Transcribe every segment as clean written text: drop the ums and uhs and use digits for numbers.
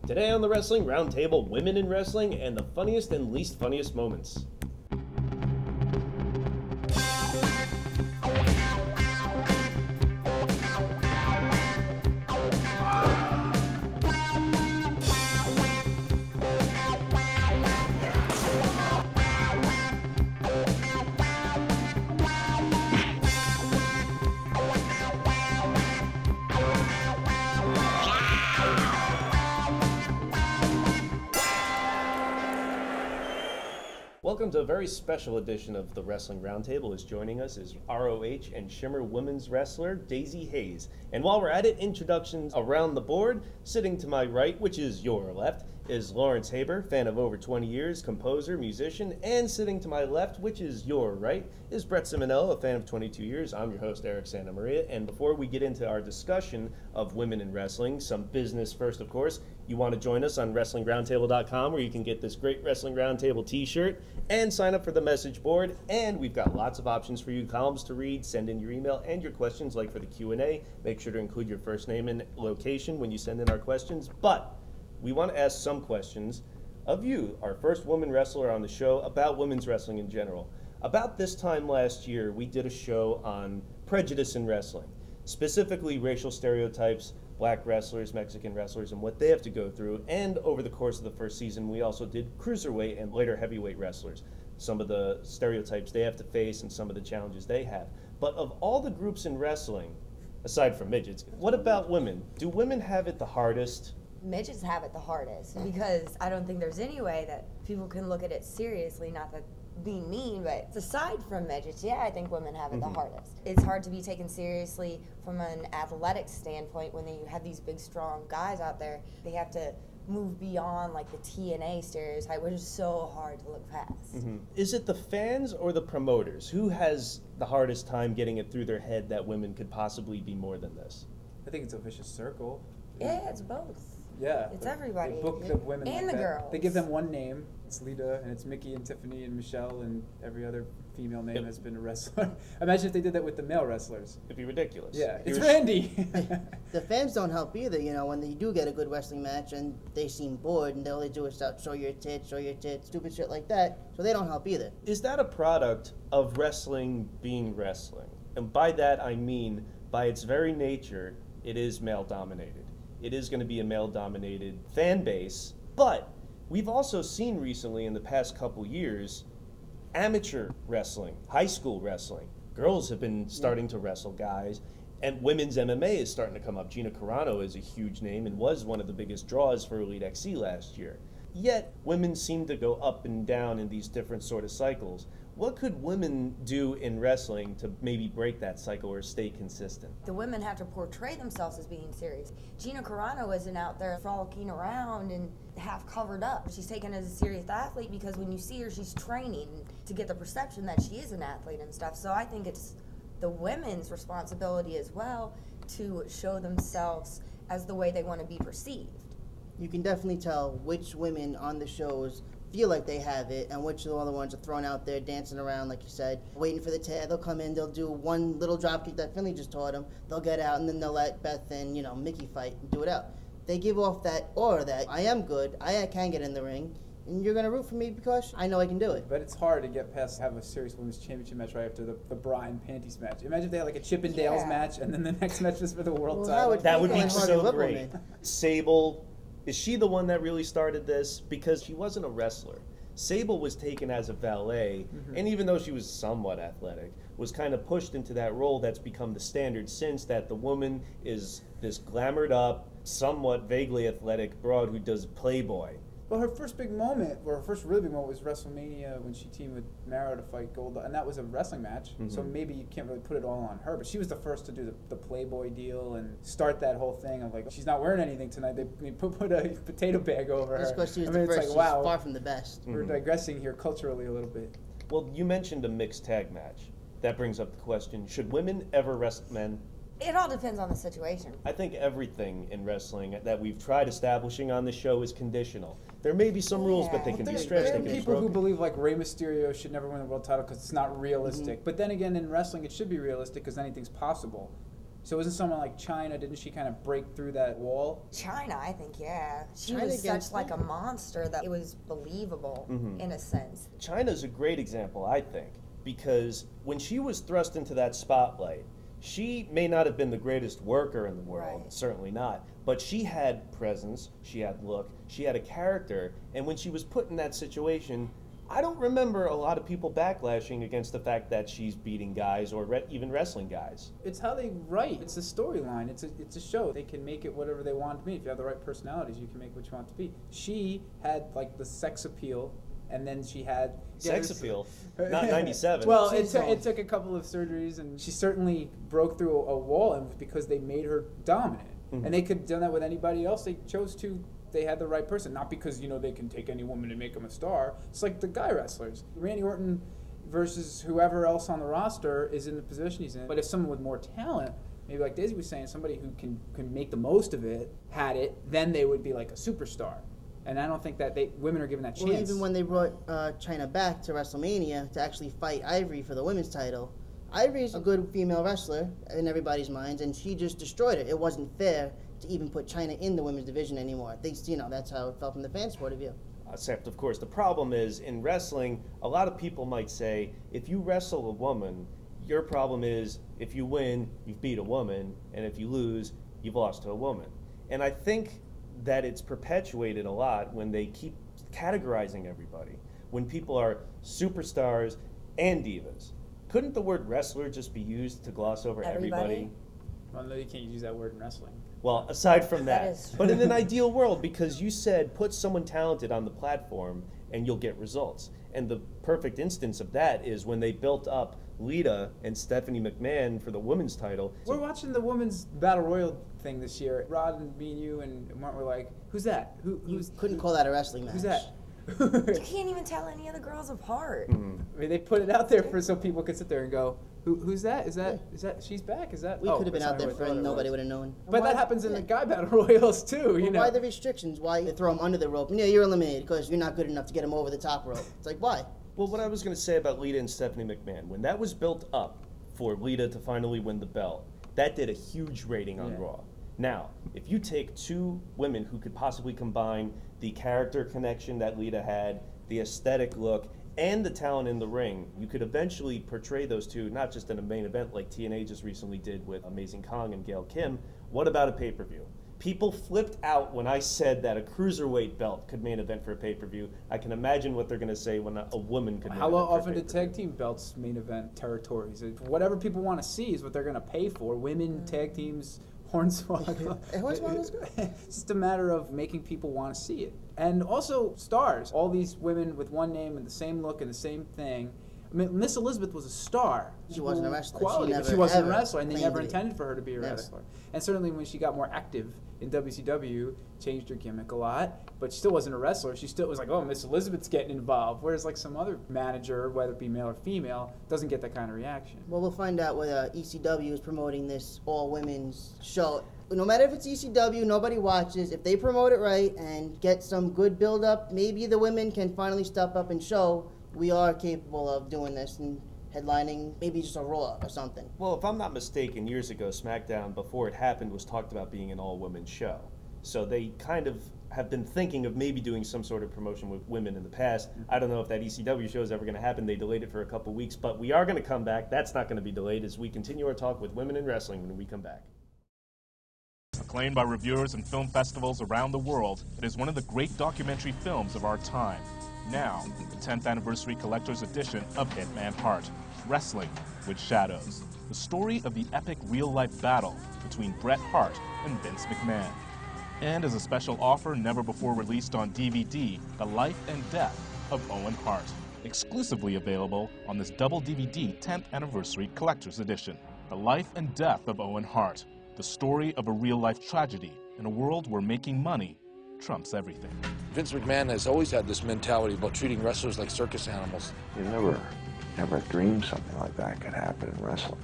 Today on the Wrestling Roundtable, women in wrestling and the funniest and least funniest moments. Welcome to a very special edition of the Wrestling Roundtable. Joining us is ROH and Shimmer women's wrestler Daizee Haze. And while we're at it, introductions around the board. Sitting to my right, which is your left, is Lawrence Haber, fan of over 20 years, composer, musician. And sitting to my left, which is your right, is Brett Simonello, a fan of 22 years. I'm your host, Eric Santamaria. And before we get into our discussion of women in wrestling, some business first, of course, you want to join us on WrestlingRoundtable.com, where you can get this great Wrestling Roundtable t-shirt and sign up for the message board. And we've got lots of options for you, columns to read, send in your email and your questions, like for the Q&A. Make sure to include your first name and location when you send in our questions. But we want to ask some questions of you, our first woman wrestler on the show, about women's wrestling in general. About this time last year, we did a show on prejudice in wrestling, specifically racial stereotypes, black wrestlers, Mexican wrestlers, and what they have to go through. And over the course of the first season, we also did cruiserweight and later heavyweight wrestlers, some of the stereotypes they have to face and some of the challenges they have. But of all the groups in wrestling, aside from midgets, what about women? Do women have it the hardest? Midgets have it the hardest because I don't think there's any way that people can look at it seriously, not that being mean, but aside from midgets, yeah, I think women have it the hardest. It's hard to be taken seriously from an athletic standpoint when you have these big, strong guys out there. They have to move beyond like the TNA stereotype, which is so hard to look past. Is it the fans or the promoters? Who has the hardest time getting it through their head that women could possibly be more than this? I think it's a vicious circle. Yeah, it's both. Yeah. It's everybody. They book the women and like the that. girls. They give them one name. It's Lita, and it's Mickey and Tiffany and Michelle, and every other female name has been a wrestler. Imagine if they did that with the male wrestlers. It'd be ridiculous. Yeah, it's Randy. The fans don't help either, you know, when you do get a good wrestling match and they seem bored and all they do is shout, show your tits, stupid shit like that, so they don't help either. Is that a product of wrestling being wrestling? And by that I mean, by its very nature, it is male-dominated. It is going to be a male-dominated fan base, but we've also seen recently in the past couple years amateur wrestling, high school wrestling. Girls have been starting to wrestle guys, and women's MMA is starting to come up. Gina Carano is a huge name and was one of the biggest draws for Elite XC last year. Yet, women seem to go up and down in these different sort of cycles. What could women do in wrestling to maybe break that cycle or stay consistent? The women have to portray themselves as being serious. Gina Carano isn't out there frolicking around and half covered up. She's taken as a serious athlete because when you see her, she's training to get the perception that she is an athlete and stuff. So I think it's the women's responsibility as well to show themselves as the way they want to be perceived. You can definitely tell which women on the shows feel like they have it and which of all the ones are thrown out there dancing around, like you said, waiting for the tag. They'll come in, they'll do one little drop kick that Finley just taught them, they'll get out, and then they'll let Beth and, you know, Mickey fight and do it out. They give off that aura that I am good, I can get in the ring, and you're going to root for me because I know I can do it. But it's hard to get past have a serious women's championship match right after the bra and panties match. Imagine if they had like a Chippendales match and then the next match was for the world title. That would be so great. Sable, is she the one that really started this? Because she wasn't a wrestler. Sable was taken as a valet, and even though she was somewhat athletic, was kind of pushed into that role that's become the standard since, that the woman is this glamored up, somewhat vaguely athletic broad who does Playboy. Well, her first big moment, or her first really big moment, was WrestleMania when she teamed with Maro to fight Golda, and that was a wrestling match, so maybe you can't really put it all on her, but she was the first to do the Playboy deal and start that whole thing of like, she's not wearing anything tonight, they put a potato bag over her. Just because she was the first, it's like, wow, far from the best. We're digressing here culturally a little bit. Well, you mentioned a mixed tag match. That brings up the question, should women ever wrestle men? It all depends on the situation. I think everything in wrestling that we've tried establishing on the show is conditional. There may be some rules, but they can be stretched. There are people who believe like Rey Mysterio should never win the world title because it's not realistic. But then again, in wrestling, it should be realistic because anything's possible. So isn't someone like China, didn't she kind of break through that wall? China, I think, yeah. She China was against such like a monster that it was believable in a sense. China's a great example, I think, because when she was thrust into that spotlight, she may not have been the greatest worker in the world, Right. certainly not, but she had presence, she had look, she had a character, and when she was put in that situation, I don't remember a lot of people backlashing against the fact that she's beating guys or even wrestling guys. It's how they write. It's a storyline. It's a show. They can make it whatever they want to be. If you have the right personalities, you can make what you want to be. She had like the sex appeal, and then she had Sex appeal, not 97. Well, it took a couple of surgeries, and she certainly broke through a wall, and because they made her dominant. And they could have done that with anybody else. They chose to. They had the right person, not because they can take any woman and make them a star. It's like the guy wrestlers. Randy Orton versus whoever else on the roster is in the position he's in. But if someone with more talent, maybe like Daizee was saying, somebody who can make the most of it, had it, then they would be like a superstar. And I don't think that women are given that chance. Well, even when they brought China back to WrestleMania to actually fight Ivory for the women's title, Ivory's a good female wrestler in everybody's minds, and she just destroyed it. It wasn't fair to even put China in the women's division anymore. At least, that's how it felt from the fans' point of view. Except, of course, the problem is in wrestling, a lot of people might say, if you wrestle a woman, your problem is if you win, you've beat a woman, and if you lose, you've lost to a woman. And I think that it's perpetuated a lot when they keep categorizing everybody, when people are superstars and divas. Couldn't the word wrestler just be used to gloss over everybody? Well, no, you can't use that word in wrestling. Well, aside from That that, is but in an ideal world, because you said put someone talented on the platform and you'll get results. And the perfect instance of that is when they built up Lita and Stephanie McMahon for the women's title. We're watching the women's battle royal thing this year. Rod and me and you and Martin were like, "Who's that? Who's Couldn't call that a wrestling match. Who's that?" You can't even tell any of the girls apart. I mean, they put it out there so people could sit there and go, "Who's that? Is that she's back? Is that?" We could have been out there for and nobody would have known. But that happens in the guy battle royals too. Well, why the restrictions? Why you throw them under the rope? Yeah, you're eliminated because you're not good enough to get them over the top rope. It's like, why? Well, what I was going to say about Lita and Stephanie McMahon, when that was built up for Lita to finally win the belt, that did a huge rating on Raw. Now, if you take two women who could possibly combine the character connection that Lita had, the aesthetic look, and the talent in the ring, you could eventually portray those two, not just in a main event like TNA just recently did with Amazing Kong and Gail Kim. What about a pay-per-view? People flipped out when I said that a cruiserweight belt could main event for a pay-per-view. I can imagine what they're going to say when a woman could main event for a How often pay-per-view. do tag team belts main event territories? Whatever people want to see is what they're going to pay for. Women, tag teams, Hornswoggle. Hornswoggle's good. It's just a matter of making people want to see it. And also stars. All these women with one name and the same look and the same thing. I mean, Miss Elizabeth was a star. She wasn't a wrestler. Quality, She but never, she wasn't a ever wrestler, and they claimed never to be. intended for her to be a Never. wrestler. And certainly when she got more active in WCW, changed her gimmick a lot, but she still wasn't a wrestler. She still was like, oh, Miss Elizabeth's getting involved. Whereas like some other manager, whether it be male or female, doesn't get that kind of reaction. Well, we'll find out whether ECW is promoting this all-women's show. No matter if it's ECW, nobody watches. If they promote it right and get some good build-up, maybe the women can finally step up and show we are capable of doing this and headlining maybe just a Raw or something. Well, if I'm not mistaken, years ago, SmackDown, before it happened, was talked about being an all-women's show. So they kind of have been thinking of maybe doing some sort of promotion with women in the past. I don't know if that ECW show is ever going to happen. They delayed it for a couple weeks, but we are going to come back. That's not going to be delayed as we continue our talk with women in wrestling when we come back. Acclaimed by reviewers and film festivals around the world, it is one of the great documentary films of our time. Now, the 10th anniversary collector's edition of Hitman Hart, Wrestling with Shadows. The story of the epic real-life battle between Bret Hart and Vince McMahon. And as a special offer never before released on DVD, The Life and Death of Owen Hart. Exclusively available on this double DVD 10th anniversary collector's edition. The Life and Death of Owen Hart. The story of a real-life tragedy in a world where making money trumps everything. Vince McMahon has always had this mentality about treating wrestlers like circus animals. You never dreamed something like that could happen in wrestling.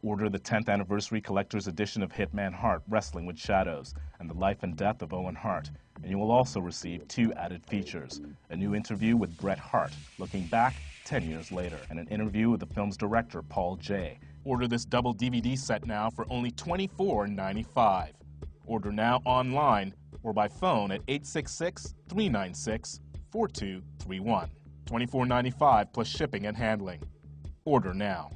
Order the 10th anniversary collector's edition of Hitman Hart, Wrestling with Shadows, and The Life and Death of Owen Hart, and you will also receive 2 added features. A new interview with Bret Hart, looking back 10 years later, and an interview with the film's director, Paul J., Order this double DVD set now for only $24.95. Order now online or by phone at 866-396-4231. $24.95 plus shipping and handling. Order now.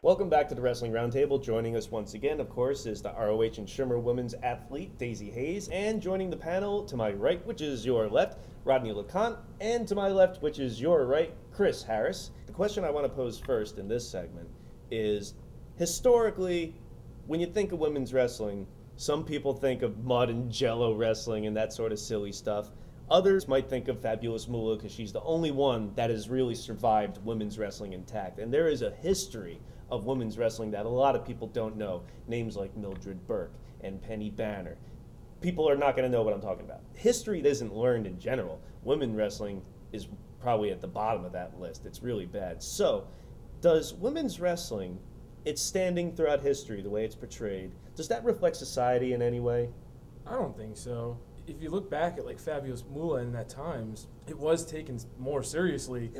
Welcome back to the Wrestling Roundtable. Joining us once again, of course, is the ROH and Shimmer women's athlete, Daizee Haze. And joining the panel to my right, which is your left, Rodney LeConte. And to my left, which is your right, Chris Harris. The question I want to pose first in this segment is, historically, when you think of women's wrestling, some people think of mud and jello wrestling and that sort of silly stuff. Others might think of Fabulous Moolah because she's the only one that has really survived women's wrestling intact. And there is a history of women's wrestling that a lot of people don't know. Names like Mildred Burke and Penny Banner. People are not going to know what I'm talking about. History isn't learned in general. Women wrestling is probably at the bottom of that list. It's really bad. So, does women's wrestling, its standing throughout history, the way it's portrayed, does that reflect society in any way? I don't think so. If you look back at like Fabulous Moolah in that times, it was taken more seriously.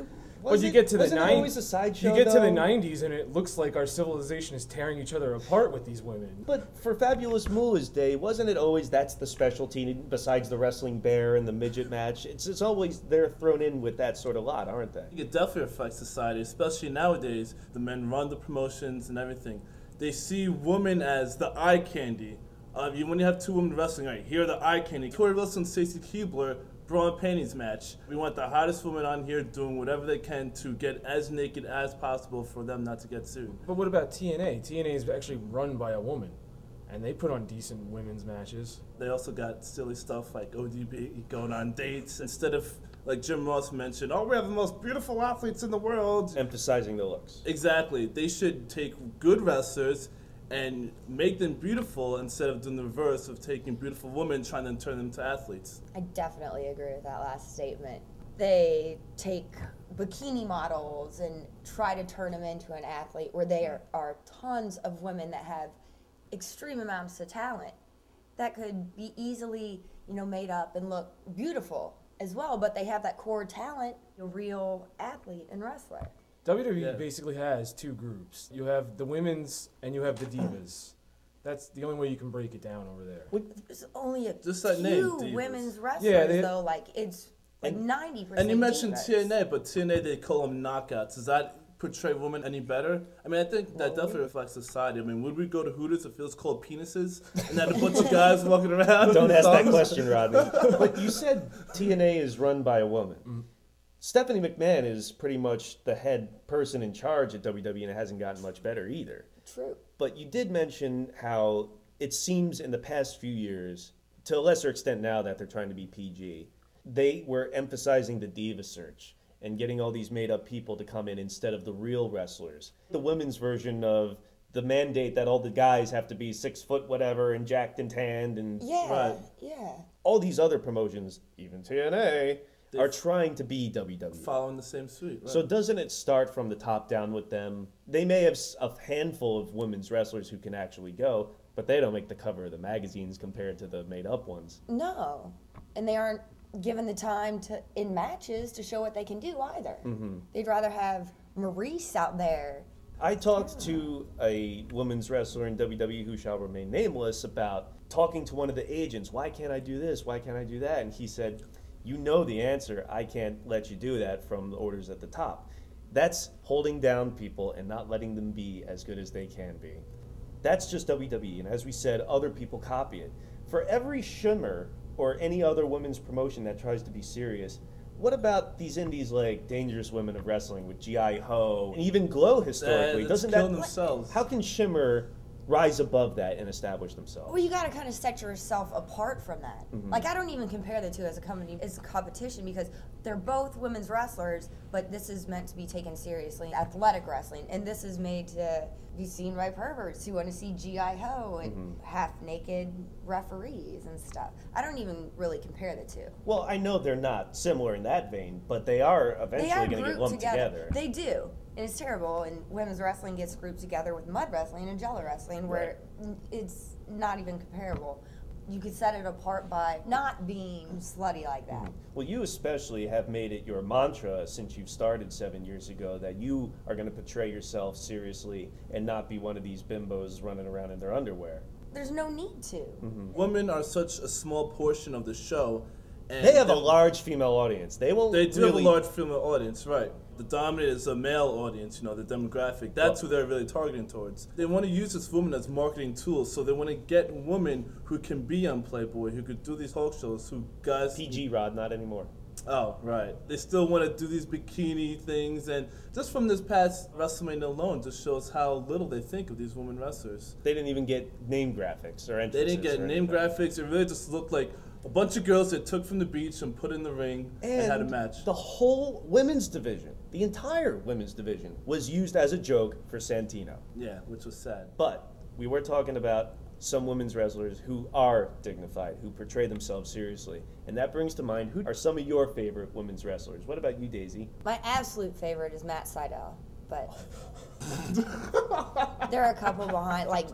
But you get to the 90s, you get to the 90s, and it looks like our civilization is tearing each other apart with these women. But for Fabulous Moolah's day, wasn't it always that's the specialty besides the wrestling bear and the midget match? It's always they're thrown in with that sort of lot, aren't they? It definitely affects society, especially nowadays. The men run the promotions and everything. They see women as the eye candy. When you have two women wrestling, right, here are the eye candy. Tori Wilson and Stacy Keibler, bra and panties match. We want the hottest women on here doing whatever they can to get as naked as possible for them not to get sued. But what about TNA? TNA is actually run by a woman, and they put on decent women's matches. They also got silly stuff like ODB going on dates instead of, like Jim Ross mentioned, oh, we have the most beautiful athletes in the world. Emphasizing the looks. Exactly. They should take good wrestlers and make them beautiful instead of doing the reverse of taking beautiful women trying to turn them to athletes. I definitely agree with that last statement. They take bikini models and try to turn them into an athlete where there are tons of women that have extreme amounts of talent that could be easily, made up and look beautiful as well, but they have that core talent, a real athlete and wrestler. WWE basically has two groups. You have the women's and you have the divas. That's the only way you can break it down over there. There's only a Just that few name, women's wrestlers, though. Like, it's like and, 90%. And you mentioned divas. TNA, but TNA, they call them knockouts. Does that portray women any better? I mean, I think that definitely reflects society. I mean, would we go to Hooters if it was called penises and had a bunch of guys walking around? Don't ask that question, Rodney. But you said TNA is run by a woman. Mm-hmm. Stephanie McMahon is pretty much the head person in charge at WWE, and it hasn't gotten much better either. True. But you did mention how it seems in the past few years, to a lesser extent now that they're trying to be PG, they were emphasizing the diva search and getting all these made-up people to come in instead of the real wrestlers. The women's version of the mandate that all the guys have to be 6 foot whatever and jacked and tanned and all these other promotions, even TNA, are trying to be WWE. Following the same suit. Right. So doesn't it start from the top down with them? They may have a handful of women's wrestlers who can actually go, but they don't make the cover of the magazines compared to the made-up ones. No, and they aren't given the time in matches to show what they can do either. Mm-hmm. They'd rather have Maurice out there. I talked to a women's wrestler in WWE who shall remain nameless about talking to one of the agents. Why can't I do this? Why can't I do that? And he said, you know the answer. I can't let you do that from the orders at the top. That's holding down people and not letting them be as good as they can be. That's just WWE, and as we said, other people copy it. For every Shimmer or any other women's promotion that tries to be serious, what about these indies like Dangerous Women of Wrestling with G.I. Ho and even Glow historically? Doesn't that themselves? How can Shimmer rise above that and establish themselves? Well, you got to kind of set yourself apart from that. Mm-hmm. Like, I don't even compare the two as a competition because they're both women's wrestlers, but this is meant to be taken seriously, athletic wrestling, and this is made to be seen by perverts who want to see G.I. Ho and half-naked referees and stuff. I don't even really compare the two. Well, I know they're not similar in that vein, but they are eventually going to get lumped together. They do. And it's terrible, and women's wrestling gets grouped together with mud wrestling and jello wrestling, where it's not even comparable. you could set it apart by not being slutty like that. Well, you especially have made it your mantra since you've started 7 years ago that you are going to portray yourself seriously and not be one of these bimbos running around in their underwear. There's no need to. Women are such a small portion of the show. And they have a large female audience. They won't. They do have a large female audience, right? The dominant is a male audience, the demographic. That's who they're really targeting towards. They want to use this woman as marketing tools, so they want to get women who can be on Playboy, who could do these Hulk shows, who guys... PG Rod, not anymore. Oh, right. They still want to do these bikini things, and just from this past WrestleMania alone just shows how little they think of these women wrestlers. They didn't even get name graphics or entrances. They didn't get name graphics. It really just looked like a bunch of girls that took from the beach and put in the ring and had a match. The whole women's division, the entire women's division, was used as a joke for Santino. Yeah, which was sad. But we were talking about some women's wrestlers who are dignified, who portray themselves seriously. And that brings to mind, who are some of your favorite women's wrestlers? What about you, Daisy? My absolute favorite is Matt Sydal, but there are a couple behind. Like,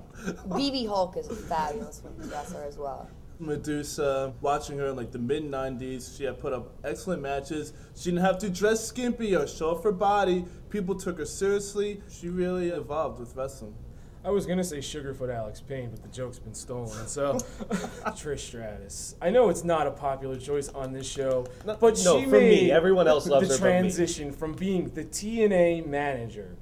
BB Hulk is a fabulous women's wrestler as well. Medusa, watching her in like the mid-90s, she had put up excellent matches. She didn't have to dress skimpy or show off her body. People took her seriously. She really evolved with wrestling. I was going to say Sugarfoot Alex Payne, but the joke's been stolen. So, Trish Stratus. I know it's not a popular choice on this show, but she made everyone else loves the her transition from being the TNA manager,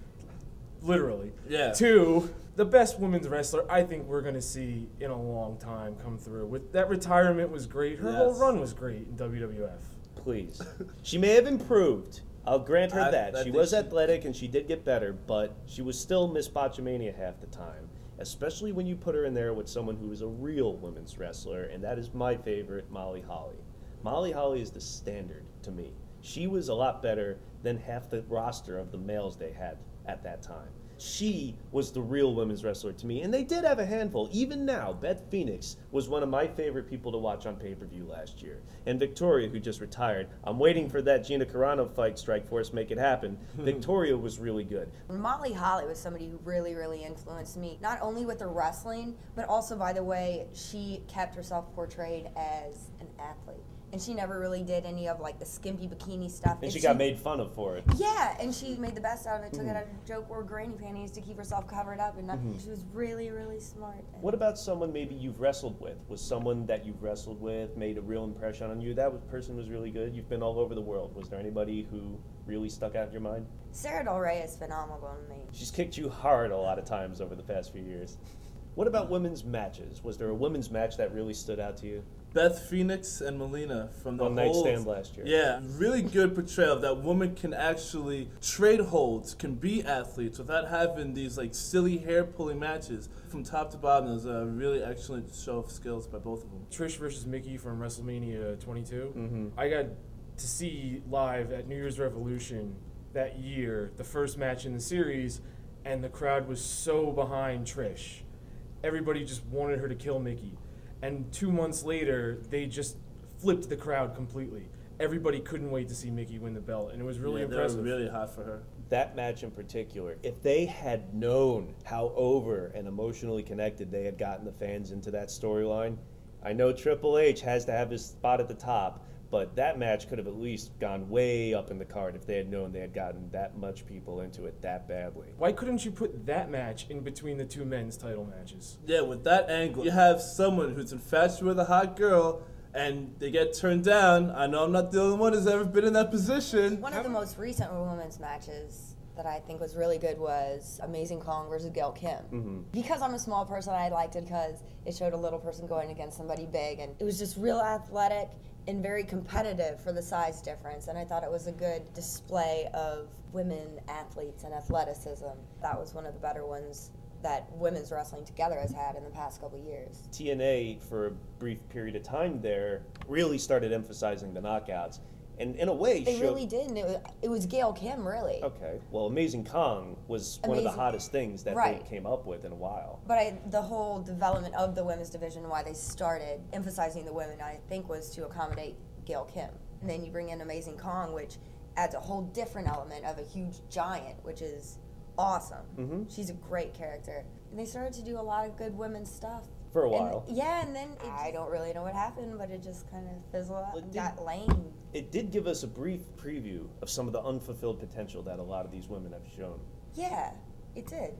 literally, yeah, to the best women's wrestler I think we're going to see in a long time come through. With that retirement was great. Her whole run was great in WWF. Please. She may have improved. I'll grant her that. She was athletic and she did get better, but she was still Miss Botchamania half the time, especially when you put her in there with someone who is a real women's wrestler, and that is my favorite, Molly Holly. Molly Holly is the standard to me. She was a lot better than half the roster of the males they had at that time. She was the real women's wrestler to me, and they did have a handful. Even now, Beth Phoenix was one of my favorite people to watch on pay-per-view last year. And Victoria, who just retired, I'm waiting for that Gina Carano fight, Strikeforce, make it happen. Victoria was really good. Molly Holly was somebody who really, really influenced me, not only with her wrestling, but also by the way she kept herself portrayed as an athlete. And she never really did any of like the skimpy bikini stuff. And she got made fun of for it. Yeah, and she made the best out of it, took it as a joke, wore granny panties to keep herself covered up, and she was really, really smart. What about someone maybe you've wrestled with? Was someone that you've wrestled with made a real impression on you? That person was really good. You've been all over the world. Was there anybody who really stuck out in your mind? Sarah Del Rey is phenomenal to me. She's kicked you hard a lot of times over the past few years. What about women's matches? Was there a women's match that really stood out to you? Beth Phoenix and Melina from the One Night Stand last year. Yeah, really good portrayal of that woman can actually trade holds, can be athletes without having these like silly hair pulling matches. From top to bottom, it was a really excellent show of skills by both of them. Trish versus Mickey from WrestleMania 22. I got to see live at New Year's Revolution that year, the first match in the series, and the crowd was so behind Trish. Everybody just wanted her to kill Mickey. And 2 months later, they just flipped the crowd completely. Everybody couldn't wait to see Mickey win the belt, and it was really impressive. They were really hot for her. That match in particular, if they had known how over and emotionally connected they had gotten the fans into that storyline, I know Triple H has to have his spot at the top, but that match could have at least gone way up in the card if they had known they had gotten that much people into it that badly. Why couldn't you put that match in between the two men's title matches? Yeah, with that angle, you have someone who's infatuated with a hot girl, and they get turned down. I know I'm not the only one who's ever been in that position. One of the most recent women's matches that I think was really good was Amazing Kong versus Gail Kim. Because I'm a small person, I liked it because it showed a little person going against somebody big, and it was just real athletic and very competitive for the size difference, and I thought it was a good display of women athletes and athleticism. That was one of the better ones that women's wrestling together has had in the past couple of years. TNA, for a brief period of time there, really started emphasizing the knockouts. And in a way, they really did, and it was Gail Kim, really. Okay, well, Amazing Kong was one of the hottest things that they came up with in a while. But the whole development of the women's division, why they started emphasizing the women, I think, was to accommodate Gail Kim. And then you bring in Amazing Kong, which adds a whole different element of a huge giant, which is awesome. She's a great character. And they started to do a lot of good women's stuff For a while. And then I don't really know what happened, but it just kind of fizzled out and got lame. It did give us a brief preview of some of the unfulfilled potential that a lot of these women have shown. Yeah, it did.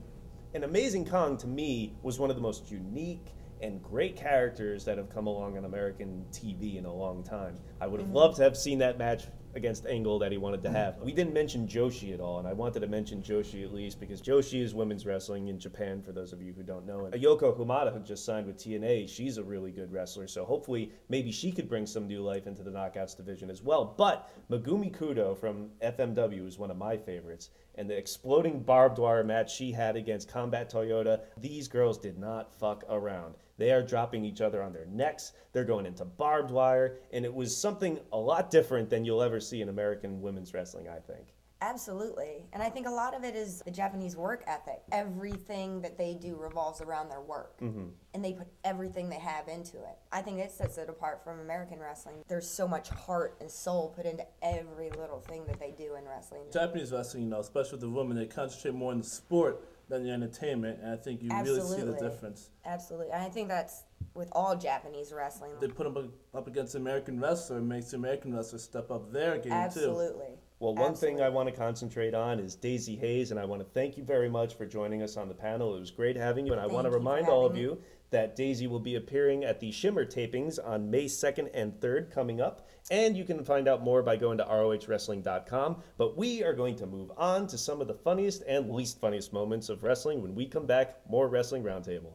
And Amazing Kong, to me, was one of the most unique and great characters that have come along on American TV in a long time. I would have loved to have seen that match against Angle that he wanted to have. We didn't mention Joshi at all, and I wanted to mention Joshi at least because Joshi is women's wrestling in Japan, for those of you who don't know. And Ayoko Hamada, who just signed with TNA, she's a really good wrestler, so hopefully maybe she could bring some new life into the Knockouts division as well. But Megumi Kudo from FMW is one of my favorites, and the exploding barbed wire match she had against Combat Toyota, these girls did not fuck around. They are dropping each other on their necks, they're going into barbed wire, and it was something a lot different than you'll ever see in American women's wrestling, I think. Absolutely. And I think a lot of it is the Japanese work ethic. Everything that they do revolves around their work. And they put everything they have into it. I think it sets it apart from American wrestling. There's so much heart and soul put into every little thing that they do in wrestling. Japanese wrestling, you know, especially with the women, they concentrate more on the sport than the entertainment, and I think you really see the difference. Absolutely. And I think that's with all Japanese wrestling. They put them up against the American wrestler and makes the American wrestler step up their game too. Absolutely. Well, one thing I want to concentrate on is Daizee Haze, and I want to thank you very much for joining us on the panel. It was great having you, and I want to remind all of you that Daizee will be appearing at the Shimmer tapings on May 2nd and 3rd coming up, and you can find out more by going to ROHWrestling.com. But we are going to move on to some of the funniest and least funniest moments of wrestling when we come back. More Wrestling Roundtable.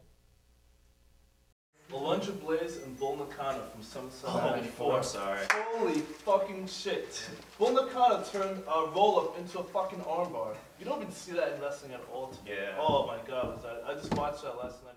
Alundra Blaze and Bull Nakano from SummerSlam '94. Sorry. Holy fucking shit. Bull Nakano turned a roll-up into a fucking armbar. You don't even see that in wrestling at all. Yeah. Oh my god, I just watched that last night.